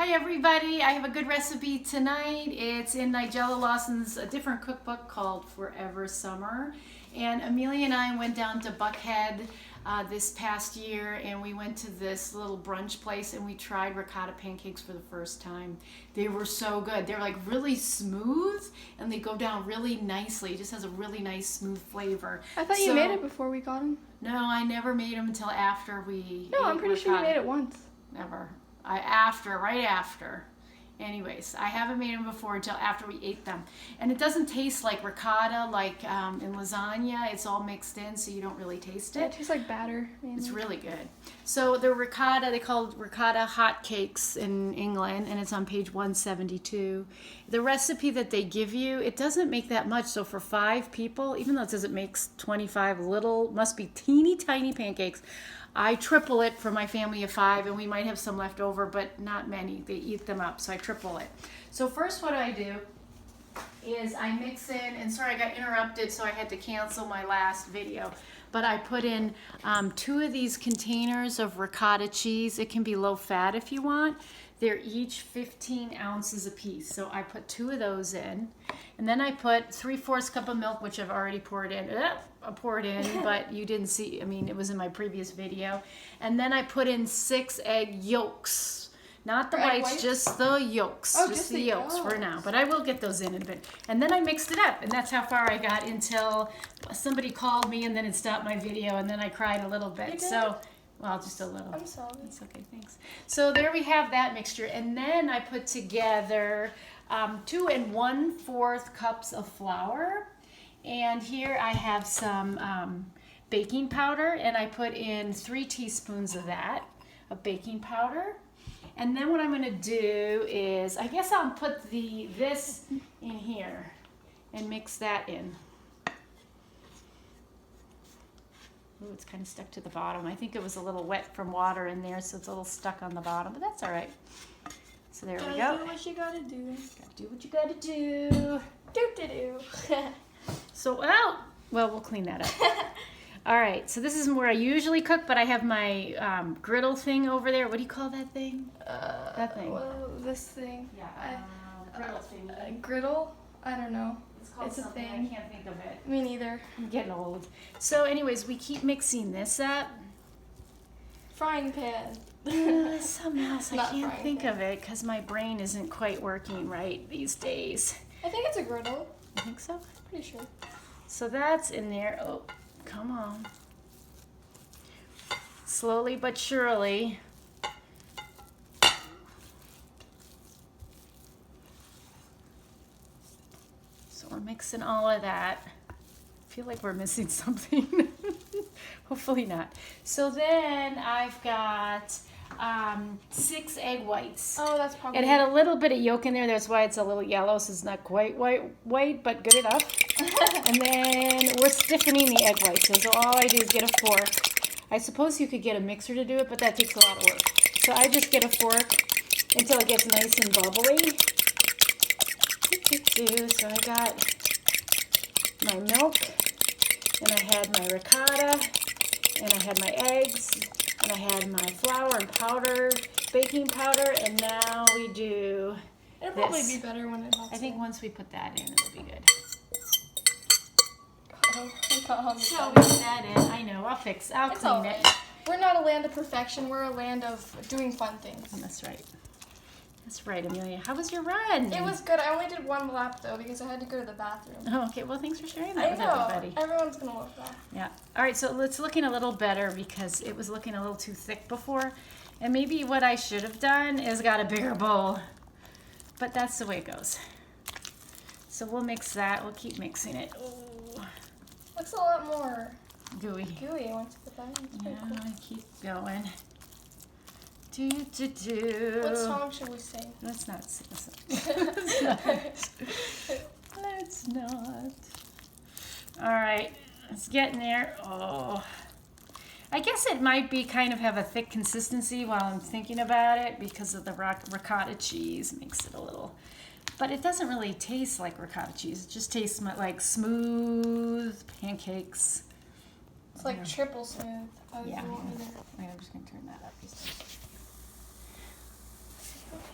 Hi everybody, I have a good recipe tonight. It's in Nigella Lawson's a different cookbook called Forever Summer. And Amelia and I went down to Buckhead this past year, and we went to this little brunch place and we tried ricotta pancakes for the first time. They were so good. They're like really smooth and they go down really nicely. It just has a really nice smooth flavor. I thought you made it before we got them. No, I never made them until after we No, I'm pretty sure you made it once. Never. Right after. Anyways, I haven't made them before until after we ate them. And it doesn't taste like ricotta like in lasagna. It's all mixed in, so you don't really taste it. Yeah, it tastes like batter. Mainly. It's really good. So the ricotta, they call it ricotta hot cakes in England, and it's on page 172. The recipe that they give you, it doesn't make that much. So for 5 people, even though it says it makes 25 little, must be teeny tiny pancakes, I triple it for my family of 5, and we might have some left over, but not many. They eat them up, so I triple it. So first what I do is I mix in, and sorry I got interrupted, so I had to cancel my last video, but I put in 2 of these containers of ricotta cheese. It can be low fat if you want. They're each 15 ounces a piece, so I put 2 of those in, and then I put 3/4 cup of milk, which I've already poured in. But you didn't see. I mean, it was in my previous video. And then I put in 6 egg yolks, not the whites, just the yolks, just the yolks for now. But I will get those in a bit. And then I mixed it up, and that's how far I got until somebody called me, and then it stopped my video, and then I cried a little bit. So. Well, just a little. I'm sorry. It's okay, thanks. So there we have that mixture. And then I put together 2 1/4 cups of flour. And here I have some baking powder. And I put in 3 teaspoons of that, of baking powder. And then what I'm going to do is, I guess I'll put this in here and mix that in. Ooh, it's kind of stuck to the bottom. I think it was a little wet from water in there, so it's a little stuck on the bottom, but that's all right. So there we go. Do what you gotta do. Gotta do what you gotta do. Do. So, well, we'll clean that up. All right, so this is where I usually cook, but I have my griddle thing over there. What do you call that thing? That thing. Well, this thing. Yeah, griddle thing. Griddle? I don't know. It's a thing. I can't think of it. Me neither. I'm getting old. So anyways, we keep mixing this up. Frying pan. Something else. I can't think of it because my brain isn't quite working right these days. I think it's a griddle. You think so? Pretty sure. So that's in there. Oh, come on. Slowly but surely. So we're mixing all of that. I feel like we're missing something. Hopefully not. So then I've got 6 egg whites. Oh, that's probably... It had a little bit of yolk in there. That's why it's a little yellow, so it's not quite white, but good enough. And then we're stiffening the egg whites. So all I do is get a fork. I suppose you could get a mixer to do it, but that takes a lot of work. So I just get a fork until it gets nice and bubbly. So I got my milk, and I had my ricotta, and I had my eggs, and I had my flour and powdered baking powder, and now we do It'll probably be better when it melts. I think once we put that in, it'll be good. So we put that in. I know. I'll clean it. We're not a land of perfection. We're a land of doing fun things. Oh, that's right. That's right, Amelia. How was your run? It was good. I only did 1 lap, though, because I had to go to the bathroom. Oh, okay. Well, thanks for sharing that with everybody. Everyone's going to love that. Yeah. All right, so it's looking a little better because it was looking a little too thick before. And maybe what I should have done is got a bigger bowl. But that's the way it goes. So we'll mix that. We'll keep mixing it. Ooh. Looks a lot more gooey once you put that in. Yeah, cool. I keep going. What song should we sing? Let's not sing. Let's not. All right, it's getting there. Oh, I guess it might be kind of have a thick consistency while I'm thinking about it because of the ricotta cheese makes it a little. But it doesn't really taste like ricotta cheese. It just tastes like smooth pancakes. It's like triple smooth. Yeah. Wait, I'm just going to turn that up just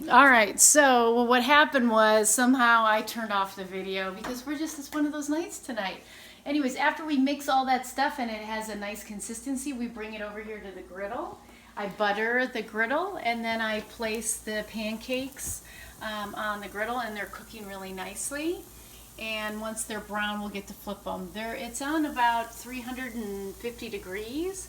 a All right, so what happened was somehow I turned off the video because it's one of those nights tonight. Anyways, after we mix all that stuff and it has a nice consistency, we bring it over here to the griddle. I butter the griddle and then I place the pancakes on the griddle and they're cooking really nicely. And once they're brown, we'll get to flip them. It's on about 350 degrees.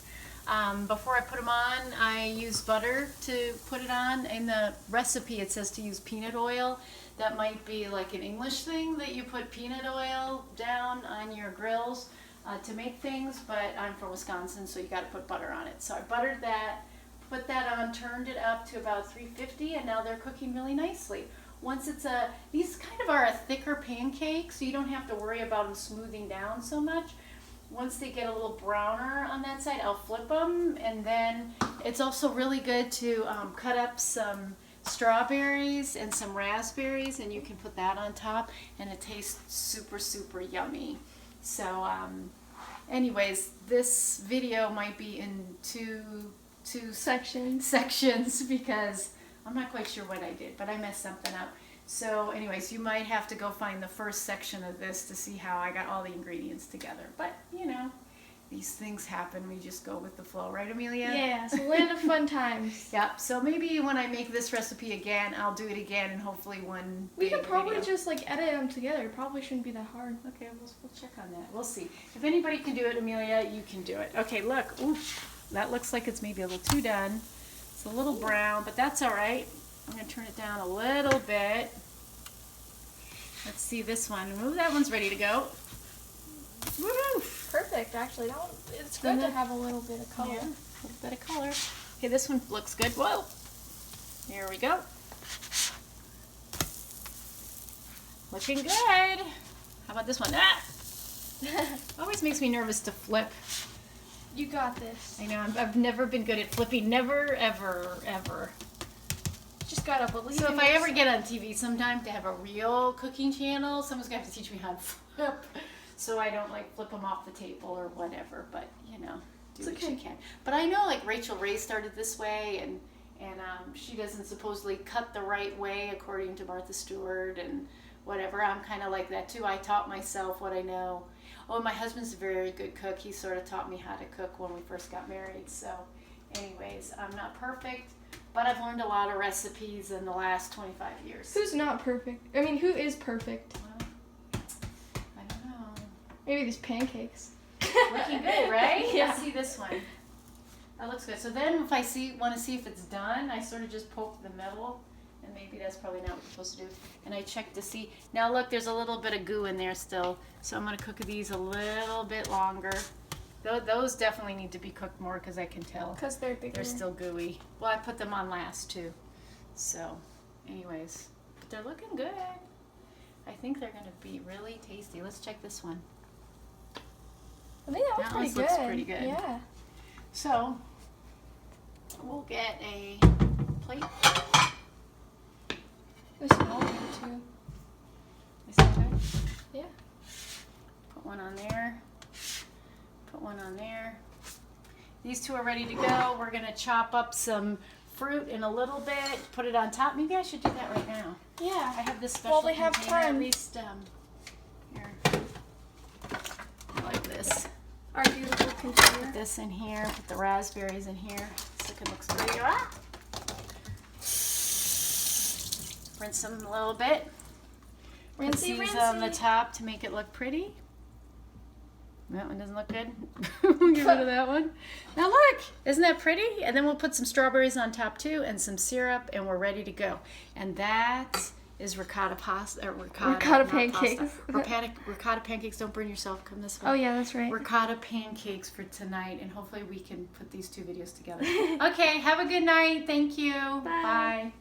Before I put them on, I use butter to put it on. In the recipe, it says to use peanut oil. That might be like an English thing that you put peanut oil down on your grills to make things, but I'm from Wisconsin, so you got to put butter on it. So I buttered that, put that on, turned it up to about 350, and now they're cooking really nicely. Once these kind of are a thicker pancake, so you don't have to worry about them smoothing down so much. Once they get a little browner on that side, I'll flip them, and then it's also really good to cut up some strawberries and some raspberries, and you can put that on top, and it tastes super, super yummy. So, anyways, this video might be in two sections because I'm not quite sure what I did, but I messed something up. So anyways, you might have to go find the first section of this to see how I got all the ingredients together. But, you know, these things happen. We just go with the flow. Right, Amelia? Yeah, it's a land of fun times. Yep. So maybe when I make this recipe again, I'll do it again and hopefully one We big could probably video. just like edit them together. It probably shouldn't be that hard. Okay, we'll check on that. We'll see. If anybody can do it, Amelia, you can do it. Okay, look. Ooh, that looks like it's maybe a little too done. It's a little brown, but that's all right. I'm going to turn it down a little bit. Let's see this one. Ooh, that one's ready to go. Woohoo! Perfect, actually. It's good to have a little bit of color. Yeah, a little bit of color. Okay, this one looks good. Whoa! There we go. Looking good. How about this one? Ah! Always makes me nervous to flip. You got this. I know, I've never been good at flipping. Never, ever, ever. Just gotta believe. So if I ever get on TV sometime to have a real cooking channel, someone's gonna have to teach me how to flip, so I don't like flip them off the table or whatever. But you know, do what you can. But I know like Rachel Ray started this way, and she doesn't supposedly cut the right way according to Martha Stewart and whatever. I'm kind of like that too. I taught myself what I know. Oh, and my husband's a very good cook. He sort of taught me how to cook when we first got married. So, anyways, I'm not perfect. But I've learned a lot of recipes in the last 25 years. Who's not perfect? I mean, who is perfect? Well, I don't know. Maybe these pancakes. Looking good, right? Yeah. Let's see this one. That looks good. So then if I want to see if it's done, I sort of just poke the middle. And maybe that's probably not what you're supposed to do. And I check to see. Now look, there's a little bit of goo in there still. So I'm going to cook these a little bit longer. Those definitely need to be cooked more because I can tell. Because they're bigger. They're still gooey. Well, I put them on last too. So, anyways, but they're looking good. I think they're going to be really tasty. Let's check this one. I think that one looks looks pretty good. Yeah. So, we'll get a plate. There's some more too. Is that good? Yeah. Put one on there. Put one on there. These two are ready to go. We're going to chop up some fruit in a little bit, put it on top. Maybe I should do that right now. Yeah. I have this special While we have container, time. at least, here. Like this. Our beautiful container. Put this in here, put the raspberries in here. So it looks pretty. Ah! Rinse them a little bit. Put these on the top to make it look pretty. That one doesn't look good. We'll get rid of that one. Now look, isn't that pretty? And then we'll put some strawberries on top too and some syrup and we're ready to go. And that is ricotta pasta, ricotta pancakes. Ricotta pancakes, don't burn yourself, come this way. Oh yeah, that's right. Ricotta pancakes for tonight and hopefully we can put these two videos together. Okay, have a good night. Thank you. Bye. Bye.